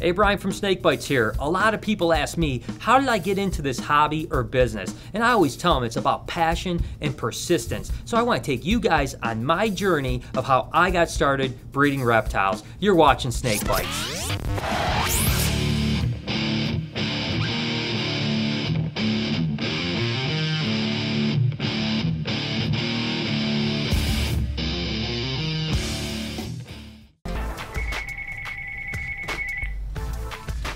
Hey, Brian from Snake Bytes here. A lot of people ask me, how did I get into this hobby or business? And I always tell them it's about passion and persistence. So I want to take you guys on my journey of how I got started breeding reptiles. You're watching Snake Bytes.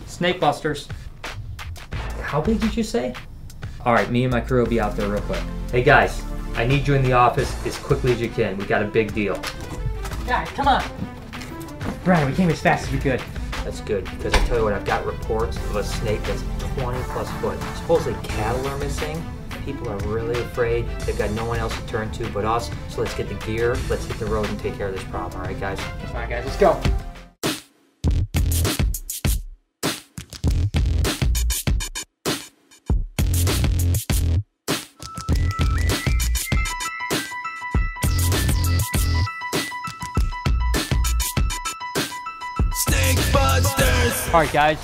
Snake busters. How big did you say? All right, me and my crew will be out there real quick. Hey guys, I need you in the office as quickly as you can. We got a big deal. Guys, come on. Brian, we came as fast as we could. That's good, because I tell you what, I've got reports of a snake that's 20 plus foot. Supposedly cattle are missing. People are really afraid. They've got no one else to turn to but us. So let's get the gear, let's hit the road and take care of this problem. All right, guys? Come on, guys, let's go. All right, guys,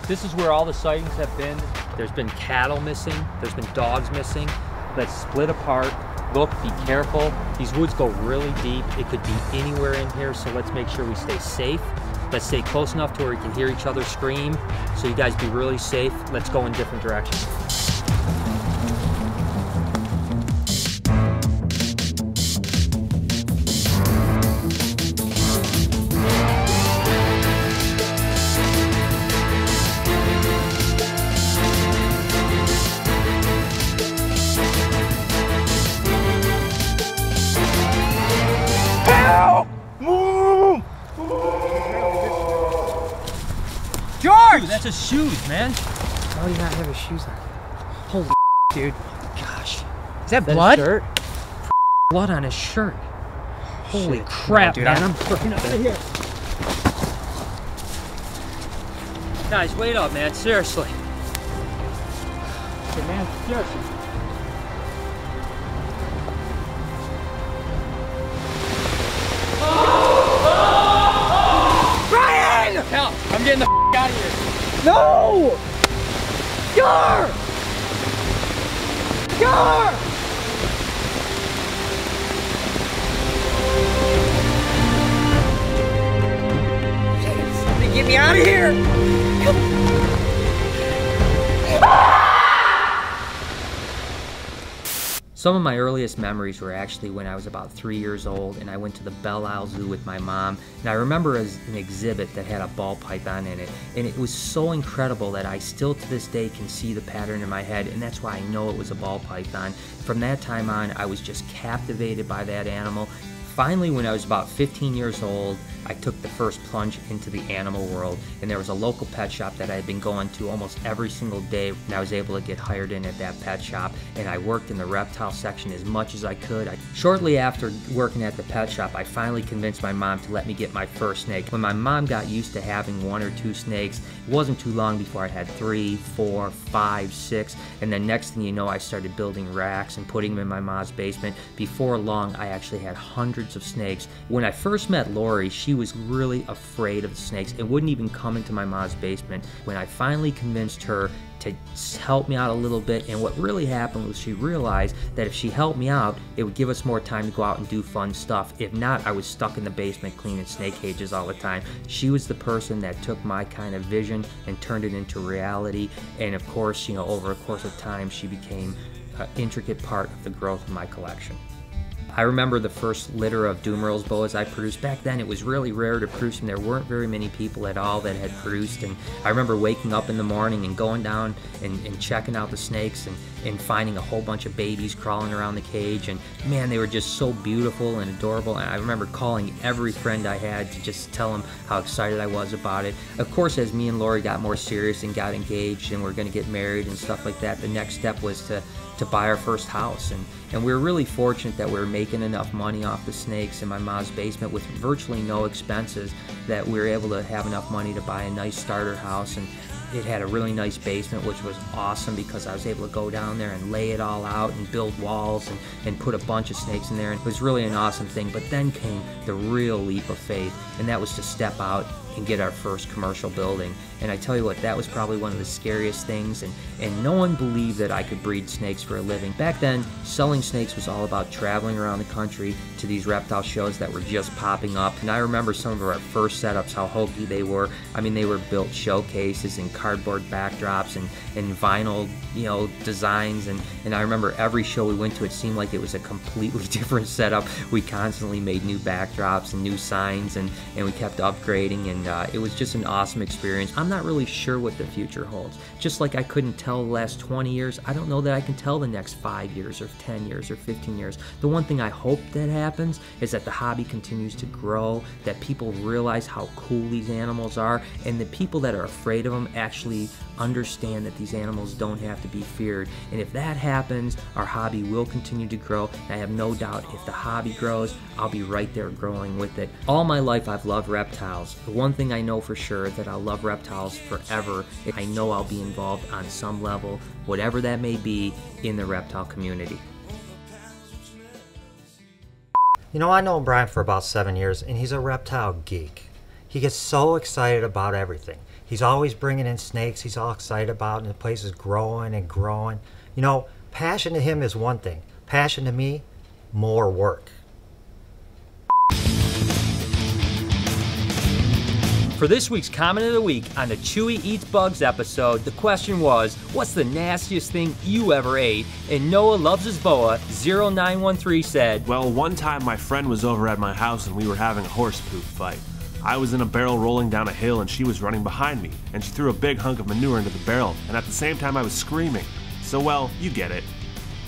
this is where all the sightings have been. There's been cattle missing, there's been dogs missing. Let's split apart, look, be careful. These woods go really deep. It could be anywhere in here, so let's make sure we stay safe. Let's stay close enough to where we can hear each other scream. So you guys be really safe. Let's go in different directions. George! Dude, that's his shoes, man. How do you not have his shoes on? Holy dude. Gosh. Is that blood? His shirt? Blood on his shirt. Holy Shit. crap, Dude, man. I'm freaking out of here. Guys, wait up, man. Seriously. Hey, man, seriously. Brian! Hell, I'm getting the out of here. No! Gar! Gar! Somebody get me out of here! Some of my earliest memories were actually when I was about 3 years old and I went to the Belle Isle Zoo with my mom, and I remember as an exhibit that had a ball python in it, and it was so incredible that I still to this day can see the pattern in my head, and that's why I know it was a ball python. From that time on, I was just captivated by that animal. Finally, when I was about 15 years old, I took the first plunge into the animal world, and there was a local pet shop that I had been going to almost every single day, and I was able to get hired in at that pet shop, and I worked in the reptile section as much as I could. Shortly after working at the pet shop, I finally convinced my mom to let me get my first snake. When my mom got used to having 1 or 2 snakes, it wasn't too long before I had 3, 4, 5, 6, and then next thing you know, I started building racks and putting them in my mom's basement. Before long, I actually had hundreds of snakes. When I first met Lori, she was really afraid of the snakes and wouldn't even come into my mom's basement. When I finally convinced her to help me out a little bit, and what really happened was she realized that if she helped me out, it would give us more time to go out and do fun stuff. If not, I was stuck in the basement cleaning snake cages all the time. She was the person that took my kind of vision and turned it into reality, and of course, you know, over a course of time, she became an intricate part of the growth of my collection. I remember the first litter of Dumerils boas I produced. Back then it was really rare to produce them. There weren't very many people at all that had produced, and I remember waking up in the morning and going down and checking out the snakes and finding a whole bunch of babies crawling around the cage, and man, they were just so beautiful and adorable. And I remember calling every friend I had to just tell them how excited I was about it. Of course, as me and Lori got more serious and got engaged and we're going to get married and stuff like that, the next step was to buy our first house, and we were really fortunate that we were making enough money off the snakes in my mom's basement with virtually no expenses, that we were able to have enough money to buy a nice starter house. And it had a really nice basement, which was awesome because I was able to go down there and lay it all out and build walls and put a bunch of snakes in there. And it was really an awesome thing. But then came the real leap of faith, and that was to step out and get our first commercial building. And I tell you what, that was probably one of the scariest things, and no one believed that I could breed snakes for a living. Back then, selling snakes was all about traveling around the country to these reptile shows that were just popping up. And I remember some of our first setups, how hokey they were. I mean, they were built showcases and cardboard backdrops and vinyl, you know, designs. And I remember every show we went to, it seemed like it was a completely different setup. We constantly made new backdrops and new signs, and we kept upgrading, and it was just an awesome experience. I'm not really sure what the future holds. Just like I couldn't tell the last 20 years, I don't know that I can tell the next 5 years or 10 years or 15 years. The one thing I hope that happens is that the hobby continues to grow, that people realize how cool these animals are, and the people that are afraid of them actually understand that these animals don't have to be feared. And if that happens, our hobby will continue to grow. And I have no doubt if the hobby grows, I'll be right there growing with it. All my life I've loved reptiles. The one thing I know for sure is that I'll love reptiles forever. I know I'll be involved on some level, whatever that may be, in the reptile community. You know, I know Brian for about 7 years, and he's a reptile geek. He gets so excited about everything. He's always bringing in snakes he's all excited about, and the place is growing and growing. You know, passion to him is one thing. Passion to me, more work. For this week's Comment of the Week on the Chewy Eats Bugs episode, the question was, what's the nastiest thing you ever ate? And Noah Loves His Boa 0913 said, well, one time my friend was over at my house and we were having a horse poop fight. I was in a barrel rolling down a hill and she was running behind me, and she threw a big hunk of manure into the barrel, and at the same time I was screaming. So, well, you get it.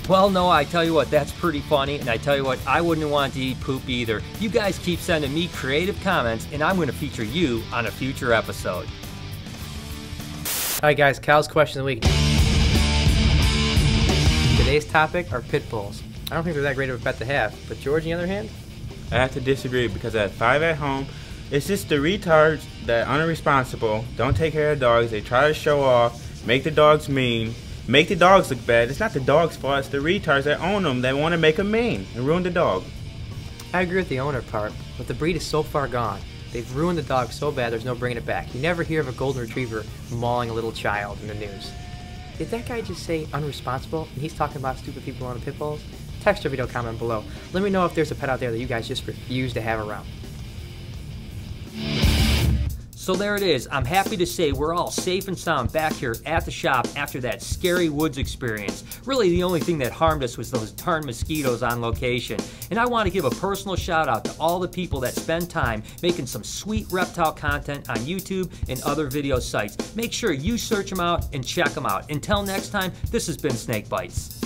well, no, I tell you what, that's pretty funny, and I tell you what, I wouldn't want to eat poop either. You guys keep sending me creative comments, and I'm going to feature you on a future episode. Alright guys, Cal's question of the week. Today's topic are pit bulls. I don't think they're that great of a pet to have, but George, on the other hand? I have to disagree because I have 5 at home. It's just the retards that are irresponsible, don't take care of dogs, they try to show off, make the dogs mean, make the dogs look bad. It's not the dog's fault, it's the retards that own them that want to make them mean and ruin the dog. I agree with the owner part, but the breed is so far gone. They've ruined the dog so bad there's no bringing it back. You never hear of a golden retriever mauling a little child in the news. Did that guy just say unresponsible and he's talking about stupid people on pit bulls? Text or video comment below. Let me know if there's a pet out there that you guys just refuse to have around. So there it is. I'm happy to say we're all safe and sound back here at the shop after that scary woods experience. Really, the only thing that harmed us was those darn mosquitoes on location. And I want to give a personal shout out to all the people that spend time making some sweet reptile content on YouTube and other video sites. Make sure you search them out and check them out. Until next time, this has been Snake Bites.